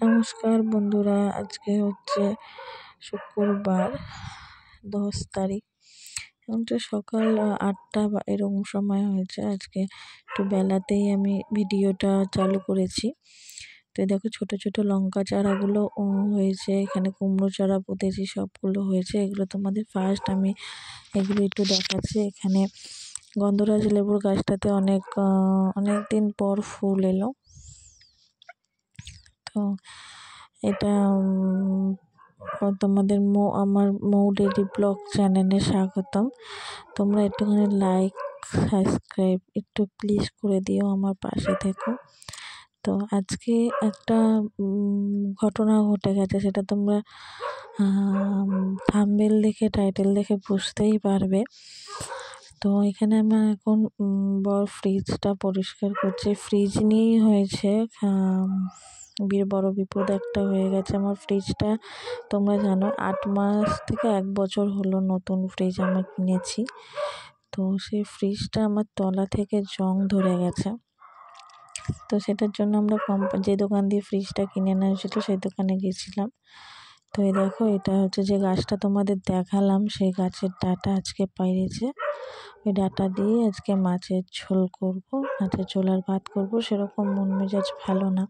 নমস্কার বন্ধুরা, আজকে হচ্ছে শুক্রবার 10 তারিখ। এখন তো সকাল 8টা বা এরকম সময় হয়েছে। আজকে একটু বেলাতেই আমি ভিডিওটা চালু করেছি। তো দেখো ছোট ছোট লঙ্কা চারাগুলো হয়েছে, এখানে কুমড়ো চারা পুঁতেছি, সবগুলো হয়েছে। এগুলো তোমাদের ফার্স্ট আমি এগুলো একটু দেখাচ্ছি। এখানে গন্ধরাজ লেবুর গাছটাতে অনেক দিন পর ফুল এলো। তো এটা তোমাদের আমার মৌ ডেইলি ব্লগ চ্যানেলে স্বাগতম। তোমরা একটুখানি লাইক সাবস্ক্রাইব একটু প্লিজ করে দিও, আমার পাশে থেকো। তো আজকে একটা ঘটনা ঘটে গেছে, সেটা তোমরা থাম্বনেল দেখে টাইটেল দেখে বুঝতেই পারবে। তো এখানে আমরা এখন বড় ফ্রিজটা পরিষ্কার করছি। ফ্রিজ নিয়েই হয়েছে বড় বিপদ একটা হয়ে গেছে। আমার ফ্রিজটা তোমরা জানো 8 মাস থেকে 1 বছর হলো নতুন ফ্রিজ আমি কিনেছি। তো সেই ফ্রিজটা আমার তলা থেকে জং ধরে গেছে। তো সেটার জন্য আমরা যে দোকান দিয়ে ফ্রিজটা কিনে নেওয়া হয়েছিল সেই দোকানে গেছিলাম। তো এই দেখো, এটা হচ্ছে যে গাছটা তোমাদের দেখালাম, সেই গাছের ডাঁটা আজকে পেরেছে। ওই ডাঁটা দিয়ে আজকে মাছের ঝোল করব, মাছের ঝোল আর ভাত করব। সেরকম মন মেজাজ ভালো না,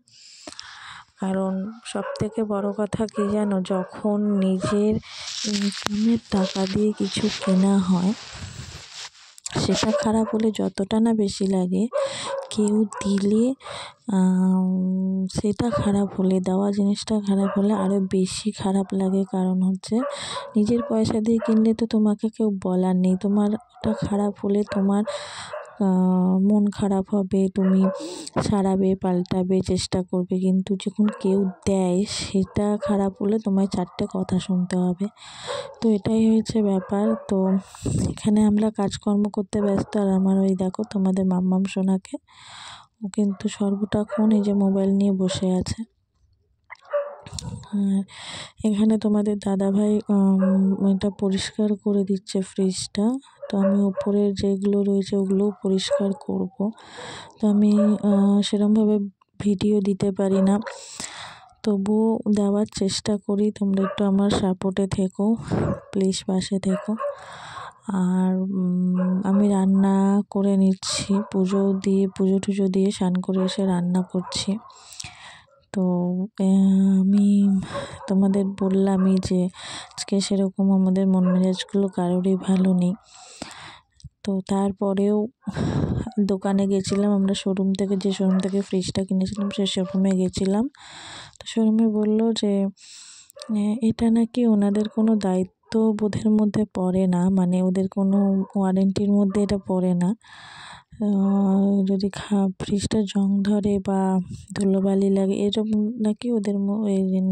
কারণ সব থেকে বড় কথা কি জানো, যখন নিজের ইনকামের টাকা দিয়ে কিছু কেনা হয়, সেটা খারাপ হলে যতটা না বেশি লাগে, কেউ দিলে সেটা খারাপ হলে, দেওয়া জিনিসটা খারাপ হলে আরও বেশি খারাপ লাগে। কারণ হচ্ছে নিজের পয়সা দিয়ে কিনলে তো তোমাকে কেউ বলার নেই, তোমার ওটা খারাপ হলে তোমার মন খারাপ হবে, তুমি সারাবে, পাল্টাবে, চেষ্টা করবে। কিন্তু যখন কেউ দেয়, সেটা খারাপ হলে তোমায় 4টে কথা শুনতে হবে। তো এটাই হয়েছে ব্যাপার। তো এখানে আমরা কাজকর্ম করতে ব্যস্ত, আর আমার ওই দেখো তোমাদের মাম্মাম সোনাকে, ও কিন্তু সর্বটাক্ষণ এই যে মোবাইল নিয়ে বসে আছে। এখানে তোমাদের দাদাভাই এটা পরিষ্কার করে দিচ্ছে ফ্রিজটা। তো আমি ওপরের যেগুলো রয়েছে ওগুলোও পরিষ্কার করব। তো আমি সেরকমভাবে ভিডিও দিতে পারি না, তবুও দেওয়ার চেষ্টা করি। তোমরা একটু আমার সাপোর্টে থেকো, প্লিজ পাশে থেকো। আর আমি রান্না করে নিচ্ছি, পুজো টুজো দিয়ে স্নান করে এসে রান্না করছি। তো আমি তোমাদের বললামই যে আজকে সেরকম আমাদের মন মেজাজগুলো কারোরই ভালো নেই। তো তারপরেও দোকানে গেছিলাম আমরা, যে শোরুম থেকে ফ্রিজটা কিনেছিলাম সেই শোরুমে গেছিলাম। তো শোরুমে বললো যে এটা নাকি ওনাদের কোনো দায়িত্ববোধের মধ্যে পড়ে না, মানে ওদের কোনো ওয়ারেন্টির মধ্যে এটা পড়ে না। যদি ফ্রিজটা জং ধরে বা ধুলোবালি লাগে এরকম নাকি ওদের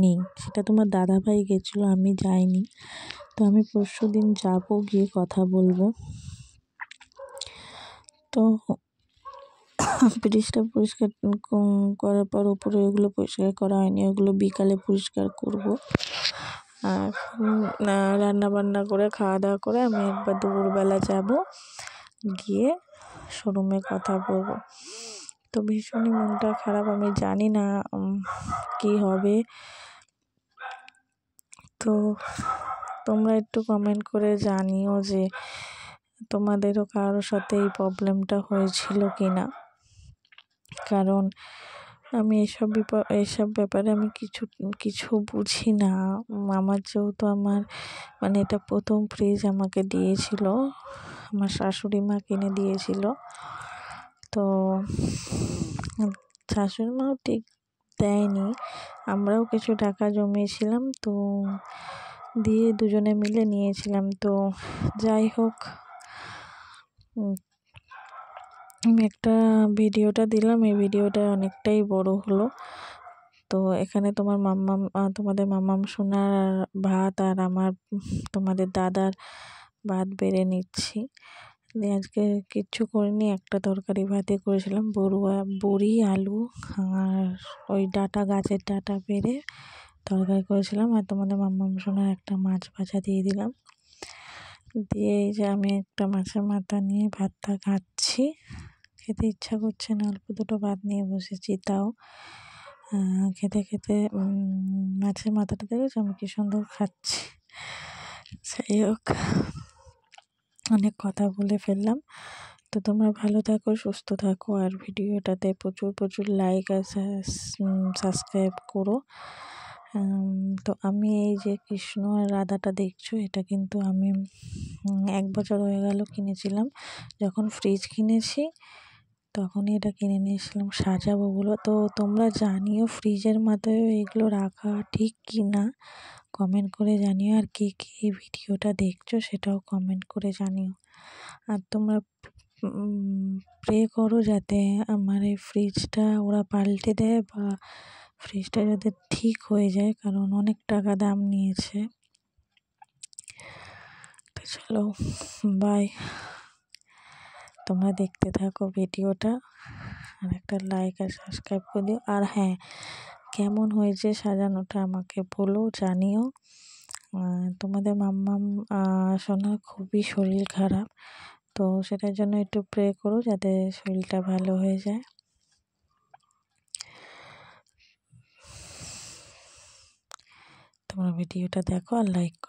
নেই। সেটা তোমার দাদাভাই গেছিলো, আমি যাইনি। তো আমি পরশুদিন যাবো, গিয়ে কথা বলবো। তো ফ্রিজটা পরিষ্কার করার পর উপরে ওগুলো পরিষ্কার করা হয়নি, ওগুলো বিকালে পরিষ্কার করব। আর রান্না বান্না করে খাওয়া দাওয়া করে আমি একবার দুপুরবেলা যাব, গিয়ে শোরুমে কথা বলবো। তো ভীষণই মনটা খারাপ, আমি জানি না কি হবে। তো তোমরা একটু কমেন্ট করে জানিও যে তোমাদেরও কারোর সাথে এই প্রবলেমটা হয়েছিল কি না। কারণ আমি এইসব ব্যাপারে আমি কিছু বুঝি না। আমার যেহেতু মানে এটা প্রথম ফ্রিজ আমাকে দিয়েছিল, আমার শাশুড়ি মা কিনে দিয়েছিল। তো শাশুড়ি মাও ঠিক দেয়নি, আমরাও কিছু টাকা জমিয়েছিলাম, তো দিয়ে দুজনে মিলে নিয়েছিলাম। তো যাই হোক, আমি একটা ভিডিওটা দিলাম, এই ভিডিওটা অনেকটাই বড় হলো। তো এখানে তোমাদের মাম্মাম সোনার ভাত আর আমার তোমাদের দাদার ভাত বেড়ে নিচ্ছি। আজকে কিচ্ছু করিনি, একটা তরকারি ভাতই করেছিলাম, বড়ি আলু আর ওই গাছের ডাঁটা বেড়ে তরকারি করেছিলাম। আর তোমাদের মাম্মাম সোনার একটা মাছ ভাজা দিয়ে দিলাম। দিয়ে এই যে আমি একটা মাছের মাথা নিয়ে ভাতটা খাচ্ছি, খেতে ইচ্ছা করছে না, অল্প দুটো ভাত নিয়ে বসেছি। তাও খেতে খেতে মাছের মাথাটা দেখেছো আমি কি সুন্দর খাচ্ছি। যাই হোক, অনেক কথা বলে ফেললাম। তো তোমরা ভালো থাকো, সুস্থ থাকো, আর ভিডিওটাতে প্রচুর প্রচুর লাইক আর সাবস্ক্রাইব করো। তো আমি এই যে কৃষ্ণ আর রাধাটা দেখছো, এটা কিন্তু আমি 1 বছর হয়ে গেল কিনেছিলাম। যখন ফ্রিজ কিনেছি তখনই এটা কিনে নিয়েছিলাম সাজাবো বলে। তো তোমরা জানিও ফ্রিজের মাথায় এগুলো রাখা ঠিক কি না, কমেন্ট করে জানিও। আর কে কে এই ভিডিওটা দেখছো সেটাও কমেন্ট করে জানিও। আর তোমরা প্রে করো যাতে আমার এই ফ্রিজটা ওরা পাল্টে দেয় বা ফ্রিজটা যাতে ঠিক হয়ে যায়, কারণ অনেক টাকা দাম নিয়েছে। তো চলো, বাই। তোমরা দেখতে থাকো ভিডিওটা, আর একটা লাইক আর সাবস্ক্রাইব করে দিও। আর হ্যাঁ, কেমন হয়েছে সাজানোটা আমাকে বলো, জানিও। তোমাদের মাম্মাম সোনার খুবই শরীর খারাপ, তো সেটার জন্য একটু প্রে করো যাতে শরীরটা ভালো হয়ে যায়। তোমরা ভিডিওটা দেখো আর লাইক করো।